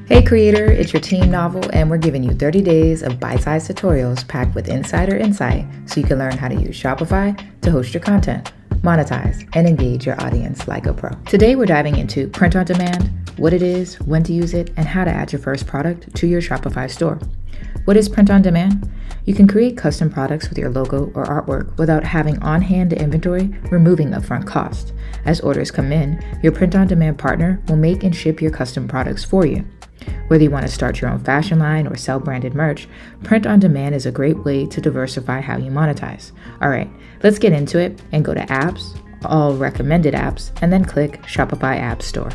Hey creator, it's your team NOVL, and we're giving you 30 days of bite-sized tutorials packed with insider insight so you can learn how to use Shopify to host your content, monetize, and engage your audience like a pro. Today we're diving into print on demand, what it is, when to use it, and how to add your first product to your Shopify store. What is print on demand? You can create custom products with your logo or artwork without having on-hand inventory, removing upfront cost. As orders come in, your print on demand partner will make and ship your custom products for you. Whether you want to start your own fashion line or sell branded merch, print on demand is a great way to diversify how you monetize. All right, let's get into it and go to apps, all recommended apps, and then click Shopify App Store.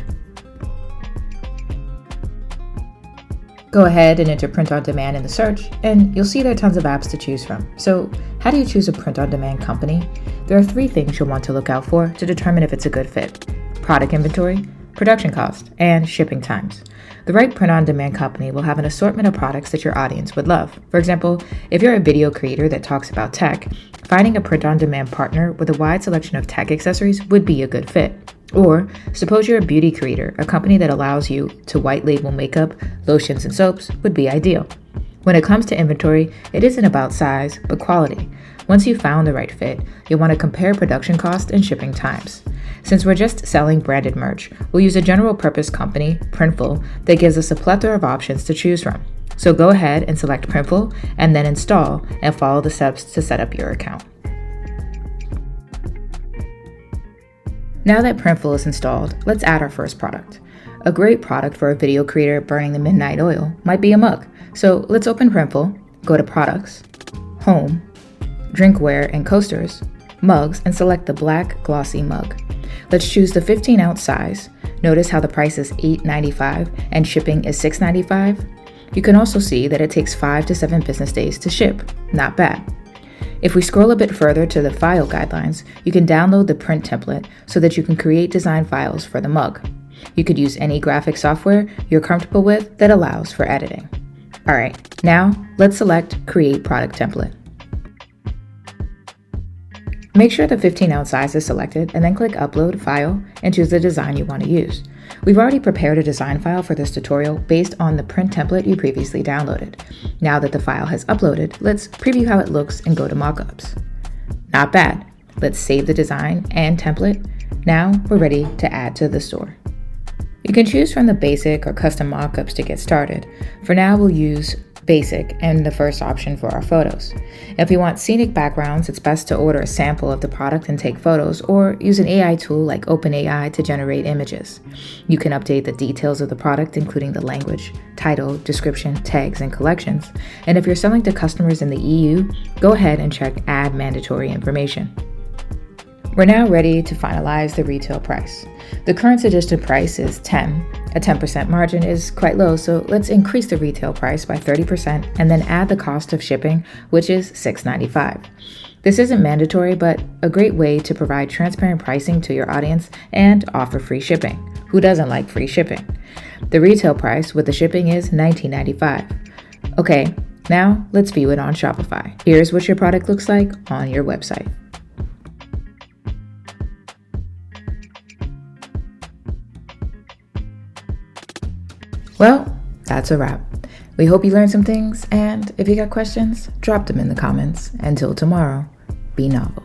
Go ahead and enter print on demand in the search, and you'll see there are tons of apps to choose from. So how do you choose a print on demand company? There are 3 things you'll want to look out for to determine if it's a good fit: product inventory, production cost, and shipping times. The right print-on-demand company will have an assortment of products that your audience would love. For example, if you're a video creator that talks about tech, finding a print-on-demand partner with a wide selection of tech accessories would be a good fit. Or, suppose you're a beauty creator, a company that allows you to white label makeup, lotions, and soaps would be ideal. When it comes to inventory, it isn't about size, but quality. Once you've found the right fit, you'll want to compare production cost and shipping times. Since we're just selling branded merch, we'll use a general purpose company, Printful, that gives us a plethora of options to choose from. So go ahead and select Printful and then install and follow the steps to set up your account. Now that Printful is installed, let's add our first product. A great product for a video creator burning the midnight oil might be a mug. So let's open Printful, go to Products, Home, Drinkware and Coasters, Mugs, and select the black glossy mug. Let's choose the 15-ounce size. Notice how the price is $8.95 and shipping is $6.95. You can also see that it takes 5 to 7 business days to ship. Not bad. If we scroll a bit further to the file guidelines, you can download the print template so that you can create design files for the mug. You could use any graphic software you're comfortable with that allows for editing. All right, now let's select Create Product Template. Make sure the 15-ounce size is selected and then click Upload File and choose the design you want to use. We've already prepared a design file for this tutorial based on the print template you previously downloaded. Now that the file has uploaded, let's preview how it looks and go to Mockups. Not bad. Let's save the design and template. Now we're ready to add to the store. You can choose from the basic or custom mockups to get started. For now, we'll use basic and the first option for our photos. If you want scenic backgrounds, it's best to order a sample of the product and take photos, or use an AI tool like OpenAI to generate images. You can update the details of the product, including the language, title, description, tags, and collections. And if you're selling to customers in the EU, go ahead and check Add Mandatory Information. We're now ready to finalize the retail price. The current suggested price is 10. A 10% margin is quite low, so let's increase the retail price by 30% and then add the cost of shipping, which is $6.95. This isn't mandatory, but a great way to provide transparent pricing to your audience and offer free shipping. Who doesn't like free shipping? The retail price with the shipping is $19.95. Okay, now let's view it on Shopify. Here's what your product looks like on your website. Well, that's a wrap. We hope you learned some things, and if you got questions, drop them in the comments. Until tomorrow, be NOVL.